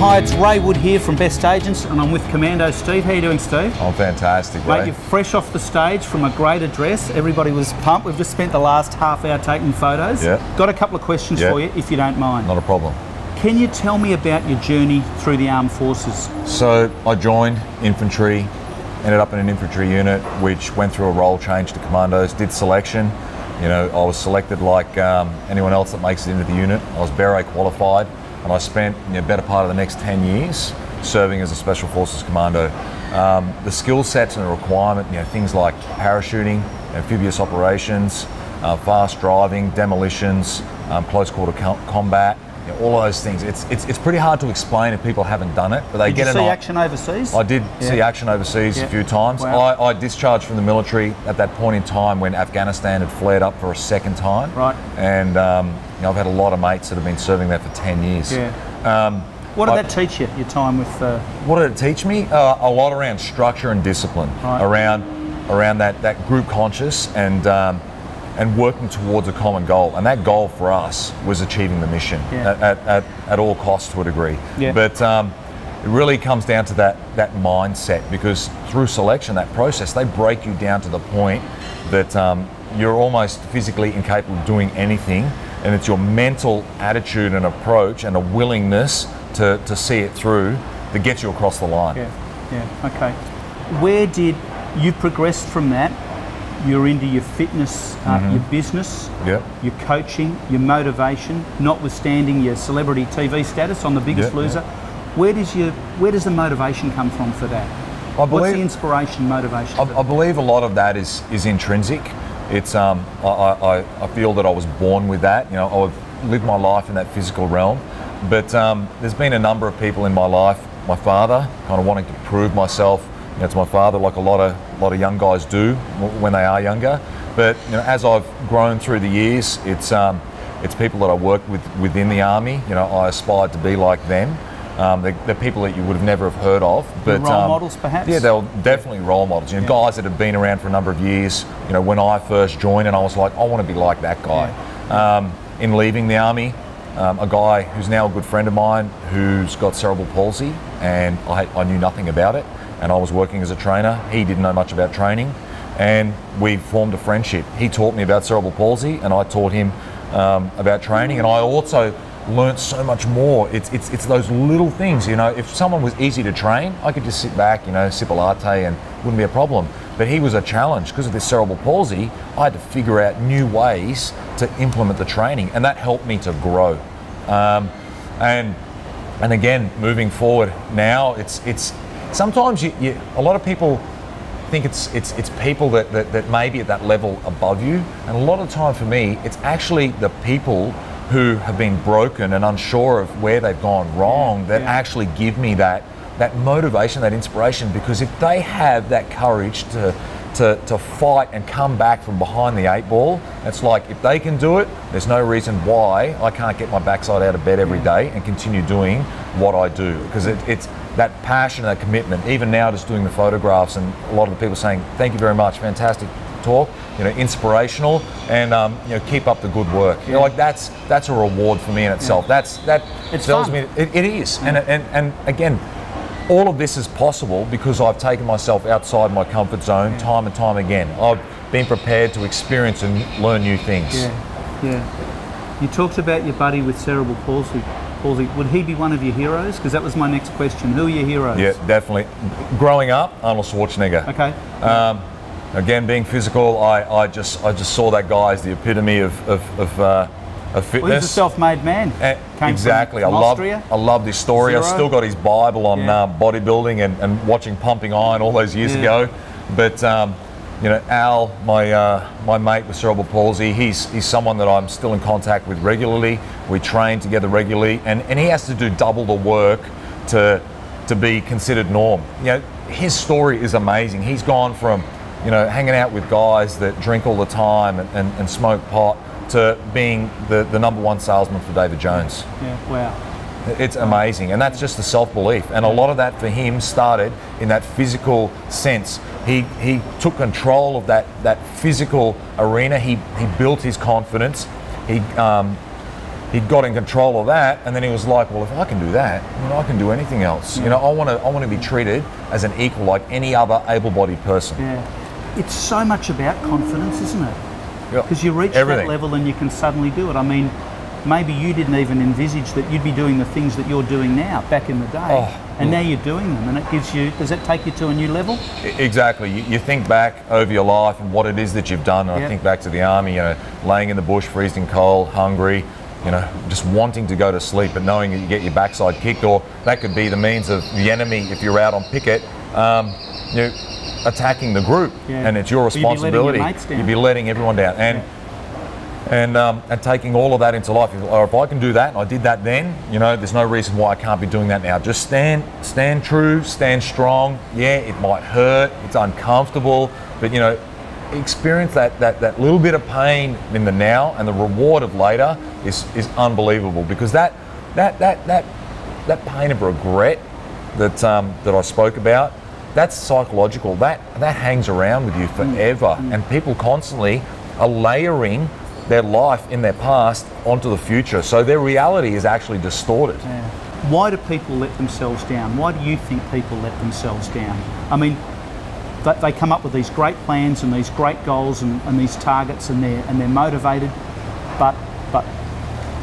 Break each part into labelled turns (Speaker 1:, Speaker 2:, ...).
Speaker 1: Hi, it's Ray Wood here from Best Agents, and I'm with Commando Steve. How are you doing, Steve?
Speaker 2: I'm fantastic, Ray.
Speaker 1: Mate, you're fresh off the stage from a great address. Everybody was pumped. We've just spent the last half hour taking photos.
Speaker 2: Yeah.
Speaker 1: Got a couple of questions for you, if you don't mind.
Speaker 2: Not a problem.
Speaker 1: Can you tell me about your journey through the armed forces?
Speaker 2: So I joined infantry, ended up in an infantry unit, which went through a role change to commandos, did selection. You know, I was selected like anyone else that makes it into the unit. I was beret qualified, and I spent the better part of the next 10 years serving as a Special Forces Commando. The skill sets and the requirement, things like parachuting, amphibious operations, fast driving, demolitions, close quarter combat, all of those things. It's pretty hard to explain if people haven't done it. But they
Speaker 1: Did you see action overseas?
Speaker 2: I did see action overseas a few times.
Speaker 1: Wow.
Speaker 2: I discharged from the military at that point in time when Afghanistan had flared up for a second time.
Speaker 1: Right.
Speaker 2: And I've had a lot of mates that have been serving there for 10 years.
Speaker 1: Yeah. What did that teach you, your time with...
Speaker 2: What did it teach me? A lot around structure and discipline, around that group conscious and working towards a common goal. And that goal for us was achieving the mission at all costs to a degree.
Speaker 1: Yeah.
Speaker 2: But it really comes down to that mindset, because through selection, that process, they break you down to the point that you're almost physically incapable of doing anything, and it's your mental attitude and approach and a willingness to see it through that gets you across the line.
Speaker 1: Okay. Where did you progress from that? You're into your fitness, your business, your coaching, your motivation, notwithstanding your celebrity TV status on The Biggest Loser. Where does the motivation come from for that? What's the inspiration, motivation?
Speaker 2: I believe a lot of that is intrinsic. It's I feel that I was born with that. I've lived my life in that physical realm, but there's been a number of people in my life. My father, kind of wanting to prove myself. To my father, like a lot of young guys do when they are younger. But as I've grown through the years, it's people that I work with within the army. I aspired to be like them. They're people that you would have never have heard of. But
Speaker 1: role models, perhaps.
Speaker 2: Yeah, they're definitely role models. Guys that have been around for a number of years. When I first joined, and I was like, I want to be like that guy. In leaving the army, a guy who's now a good friend of mine who's got cerebral palsy, and I knew nothing about it. And I was working as a trainer. He didn't know much about training, and we formed a friendship. He taught me about cerebral palsy, and I taught him about training. And I also learnt so much more. It's those little things. If someone was easy to train, I could just sit back, sip a latte, and wouldn't be a problem. But he was a challenge because of this cerebral palsy. I had to figure out new ways to implement the training, and that helped me to grow. And again, moving forward now, it's sometimes a lot of people think it's people that may be at that level above you, and a lot of the time for me, it's actually the people who have been broken and unsure of where they've gone wrong that actually give me that motivation, that inspiration, because if they have that courage to fight and come back from behind the 8 ball, it's like, if they can do it, there's no reason why I can't get my backside out of bed every day and continue doing what I do, because it's that passion, that commitment. Even now, just doing the photographs, and a lot of the people saying, thank you very much, fantastic talk, inspirational, and keep up the good work. Like that's a reward for me in itself. That tells me it is. And again, all of this is possible because I've taken myself outside my comfort zone time and time again. I've been prepared to experience and learn new things.
Speaker 1: You talked about your buddy with cerebral palsy. Would he be one of your heroes? Because that was my next question. Who are your heroes?
Speaker 2: Yeah, definitely. Growing up, Arnold Schwarzenegger.
Speaker 1: Okay.
Speaker 2: Again, being physical, I just saw that guy as the epitome of fitness.
Speaker 1: Well, he's a self-made man.
Speaker 2: Exactly. I love this story. I still got his Bible on bodybuilding and watching Pumping Iron all those years ago. But Al, my mate with cerebral palsy, he's someone that I'm still in contact with regularly. We train together regularly, and he has to do double the work to be considered norm. His story is amazing. He's gone from hanging out with guys that drink all the time and smoke pot to being the #1 salesman for David Jones.
Speaker 1: Wow.
Speaker 2: It's amazing, and that's just the self-belief. And a lot of that for him started in that physical sense. He took control of that physical arena. He built his confidence. he got in control of that, and then he was like, well, if I can do that, then I can do anything else. You know, I want to be treated as an equal like any other able-bodied person.
Speaker 1: Yeah. It's so much about confidence, isn't it? Because you reach
Speaker 2: Everything.
Speaker 1: that level and you can suddenly do it. I mean, maybe you didn't even envisage that you'd be doing the things that you're doing now back in the day, and now you're doing them, and it gives you, does that take you to a new level?
Speaker 2: Exactly. You think back over your life and what it is that you've done, and I think back to the army, you know, laying in the bush, freezing cold, hungry, you know, just wanting to go to sleep, but knowing that you get your backside kicked, or that could be the means of the enemy if you're out on picket, you know, attacking the group, and it's your responsibility. You'd be letting everyone down, and taking all of that into life. Or if I can do that, and I did that then, you know, there's no reason why I can't be doing that now. Just stand true, stand strong. Yeah, it might hurt, it's uncomfortable, but you know, experience that little bit of pain in the now, and the reward of later is unbelievable, because that pain of regret that I spoke about, that's psychological. That hangs around with you forever, and people constantly are layering their life in their past onto the future, so their reality is actually distorted.
Speaker 1: Yeah. Why do people let themselves down? Why do you think people let themselves down? I mean, they come up with these great plans and these great goals and these targets, and they're motivated, but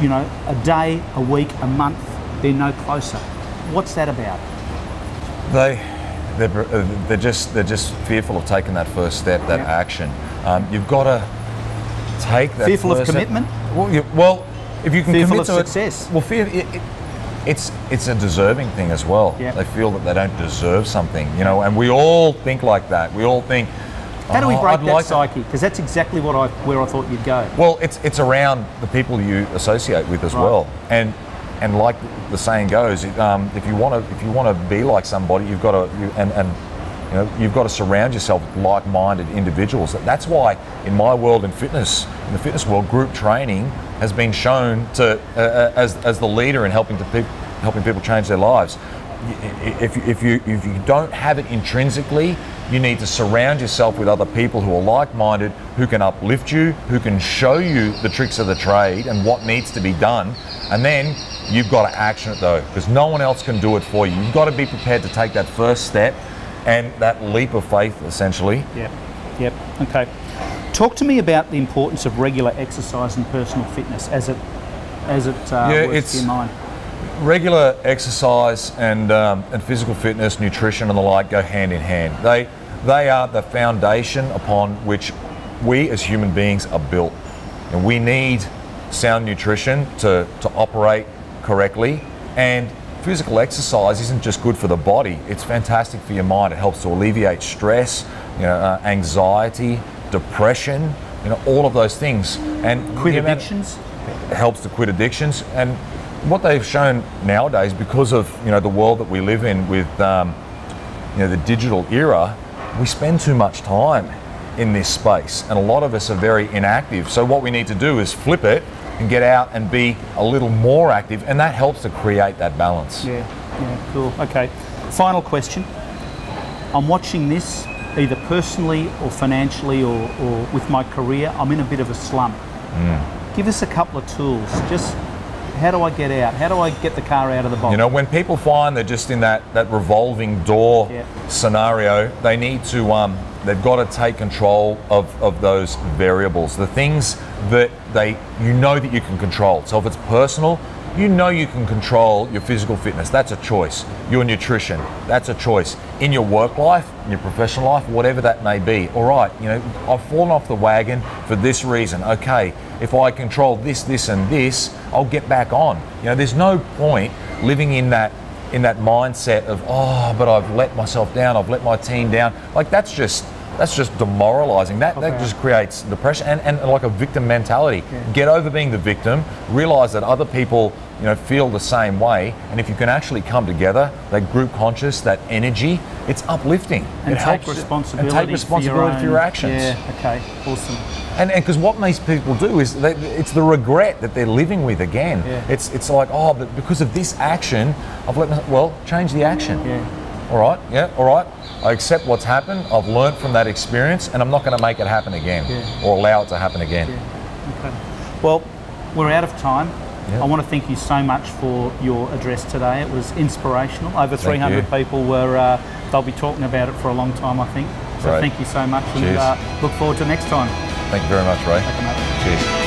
Speaker 1: you know, a day, a week, a month, they're no closer. What's that about?
Speaker 2: They're just fearful of taking that first step, that action. You've got to take that.
Speaker 1: Fearful of commitment?
Speaker 2: Well, if you can
Speaker 1: fearful
Speaker 2: commit
Speaker 1: of
Speaker 2: to
Speaker 1: success.
Speaker 2: Well, it's a deserving thing as well.
Speaker 1: Yep.
Speaker 2: They feel that they don't deserve something, you know, and we all think like that. We all think.
Speaker 1: How do we break that psyche? Because that's exactly where I thought you'd go.
Speaker 2: Well, it's around the people you associate with as well, and like the saying goes, if you want to be like somebody, you've got to you know, you've got to surround yourself with like-minded individuals. That's why in my world, in the fitness world, group training has been shown to as the leader in helping people change their lives. If you don't have it intrinsically, you need to surround yourself with other people who are like-minded, who can uplift you, who can show you the tricks of the trade and what needs to be done, and then you've got to action it though, because no one else can do it for you. You've got to be prepared to take that first step and that leap of faith, essentially.
Speaker 1: Yep. Okay. Talk to me about the importance of regular exercise and personal fitness as it works in your mind.
Speaker 2: Regular exercise and physical fitness, nutrition and the like go hand in hand. They are the foundation upon which we as human beings are built. And we need sound nutrition to operate correctly. And physical exercise isn't just good for the body, it's fantastic for your mind. It helps to alleviate stress, you know, anxiety, depression, you know, all of those things. And
Speaker 1: quit addictions?
Speaker 2: It helps to quit addictions. And what they've shown nowadays, because of, you know, the world that we live in with you know, the digital era, we spend too much time in this space, and a lot of us are very inactive. So what we need to do is flip it and get out and be a little more active, and that helps to create that balance.
Speaker 1: Yeah, cool. Okay, final question. I'm watching this either personally or financially or with my career. I'm in a bit of a slump. Give us a couple of tools. Just how do I get out? How do I get the car out of the box?
Speaker 2: You know, when people find they're just in that revolving door scenario, they need to, they've got to take control of those variables, the things that you know that you can control. So if it's personal, you know you can control your physical fitness, that's a choice. Your nutrition, that's a choice. In your work life, in your professional life, whatever that may be. All right, you know, I've fallen off the wagon for this reason. Okay, if I control this, and this, I'll get back on. You know, there's no point living in that mindset of, oh, but I've let myself down, I've let my team down. Like that's just demoralizing. That just creates depression and like a victim mentality. Get over being the victim, realize that other people, you know, feel the same way, and if you can actually come together, that group conscious, that energy, it's uplifting.
Speaker 1: And
Speaker 2: it
Speaker 1: take
Speaker 2: helps
Speaker 1: responsibility,
Speaker 2: and take responsibility for your actions.
Speaker 1: Yeah, okay, awesome.
Speaker 2: And because what most people do is it's the regret that they're living with again. It's like, oh, but because of this action, I've let myself, well, change the action. All right, I accept what's happened, I've learned from that experience, and I'm not going to make it happen again or allow it to happen again.
Speaker 1: Okay. Well, we're out of time. Yep. I want to thank you so much for your address today. It was inspirational. Over 300 people were, they'll be talking about it for a long time, I think. So thank you so much, and look forward to next time.
Speaker 2: Thank you very much, Ray.
Speaker 1: Okay, mate.
Speaker 2: Cheers.